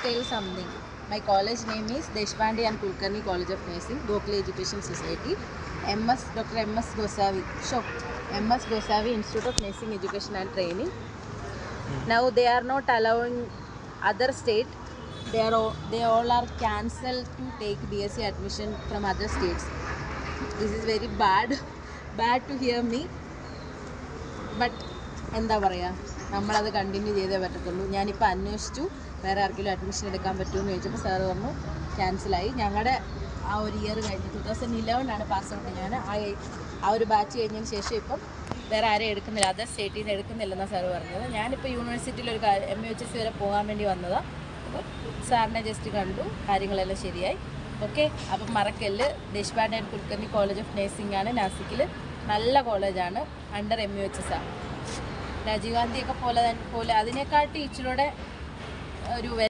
tell something. My college name is Deshpande and Kulkarni College of Nursing, Gokhale Education Society, Dr. M.S. Gosavi, M.S. Gosavi Institute of Nursing Education and Training. Now they are not allowing other state. They all are cancelled to take BSc admission from other states. This is very bad to hear me. But എന്താ പറയുക, നമ്മളത് continue ചെയ്തേ പറ്റത്തുള്ളൂ. ഞാനിപ്പോൾ അന്വേഷിച്ചു വേറെ ആർക്കെങ്കിലും admission എടുക്കാൻ പറ്റുമെന്ന് ചോദിച്ചപ്പോൾ സാറ് പറഞ്ഞു ക്യാൻസലായി. ഞങ്ങളുടെ ആ ഒരു ഇയർ കഴിഞ്ഞ് 2011 പാസ് ഔട്ട്. ഞാൻ ആ ഒരു ബാച്ച് കഴിഞ്ഞതിന് ശേഷം ഇപ്പം വേറെ ആരെയും എടുക്കുന്നില്ല, അതർ സ്റ്റേറ്റിൽ നിന്ന് എടുക്കുന്നില്ലെന്നാണ് സാറ് പറഞ്ഞത്. ഞാനിപ്പോൾ യൂണിവേഴ്സിറ്റിയിൽ ഒരു MUHS വരെ പോകാൻ വേണ്ടി വന്നതാണ്. അപ്പോൾ സാറിനെ ജസ്റ്റ് കണ്ടു, കാര്യങ്ങളെല്ലാം ശരിയായി. ഓക്കെ, അപ്പം മറക്കല്ല്. Deshpande and Kulkarni college of nursing ആണ് നാസിക്കിൽ. നല്ല കോളേജാണ്, അണ്ടർ MUHS ആണ്. രാജീവ് ഗാന്ധിയൊക്കെ പോലെ അതിനെക്കാട്ടി ഇച്ചിലൂടെ ഒരു